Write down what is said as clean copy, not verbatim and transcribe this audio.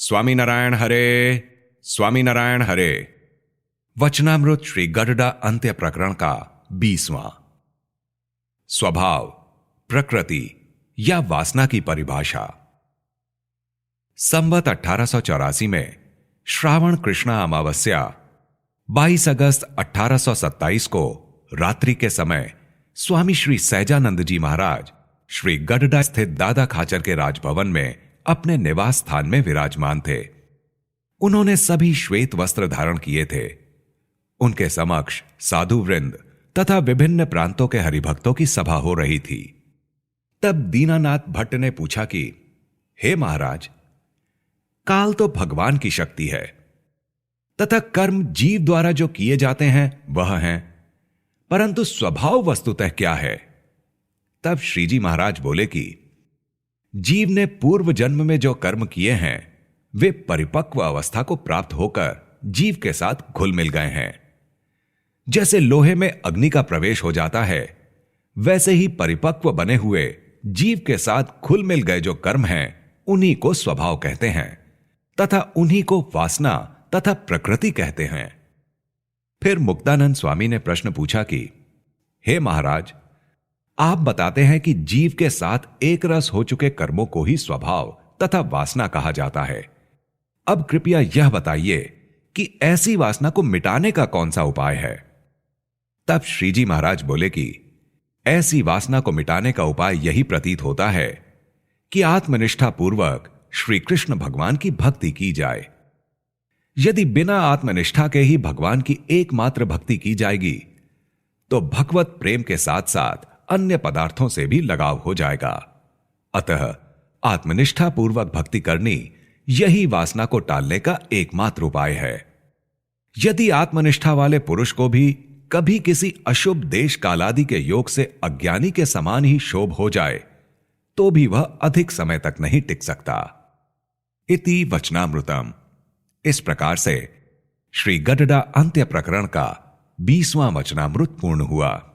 स्वामीनारायण हरे, स्वामीनारायण हरे। वचनामृत श्री गडडा अंत्य प्रकरण का 20वां। स्वभाव, प्रकृति या वासना की परिभाषा। संवत 1884 में श्रावण कृष्णा अमावस्या 22 अगस्त 1827 को रात्रि के समय स्वामी श्री सहजानंद जी महाराज श्री गडडा स्थित दादा खाचर के राजभवन में अपने निवास स्थान में विराजमान थे। उन्होंने सभी श्वेत वस्त्र धारण किए थे। उनके समक्ष साधु वृंद तथा विभिन्न प्रांतों के हरिभक्तों की सभा हो रही थी। तब दीनानाथ भट्ट ने पूछा कि हे महाराज, काल तो भगवान की शक्ति है तथा कर्म जीव द्वारा जो किए जाते हैं वह हैं, परंतु स्वभाव वस्तुतः क्या है? तब श्रीजी महाराज बोले कि जीव ने पूर्व जन्म में जो कर्म किए हैं वे परिपक्व अवस्था को प्राप्त होकर जीव के साथ घुल मिल गए हैं। जैसे लोहे में अग्नि का प्रवेश हो जाता है, वैसे ही परिपक्व बने हुए जीव के साथ घुल मिल गए जो कर्म हैं उन्हीं को स्वभाव कहते हैं तथा उन्हीं को वासना तथा प्रकृति कहते हैं। फिर मुक्तानंद स्वामी ने प्रश्न पूछा कि हे महाराज, आप बताते हैं कि जीव के साथ एक रस हो चुके कर्मों को ही स्वभाव तथा वासना कहा जाता है। अब कृपया यह बताइए कि ऐसी वासना को मिटाने का कौन सा उपाय है? तब श्रीजी महाराज बोले कि ऐसी वासना को मिटाने का उपाय यही प्रतीत होता है कि आत्मनिष्ठा पूर्वक श्री कृष्ण भगवान की भक्ति की जाए। यदि बिना आत्मनिष्ठा के ही भगवान की एकमात्र भक्ति की जाएगी तो भगवत प्रेम के साथ साथ अन्य पदार्थों से भी लगाव हो जाएगा। अतः आत्मनिष्ठा पूर्वक भक्ति करनी यही वासना को टालने का एकमात्र उपाय है। यदि आत्मनिष्ठा वाले पुरुष को भी कभी किसी अशुभ देश कालादि के योग से अज्ञानी के समान ही शोभ हो जाए तो भी वह अधिक समय तक नहीं टिक सकता। इति वचनामृतम। इस प्रकार से श्री गडडा अंत्य प्रकरण का 20वां वचनामृत पूर्ण हुआ।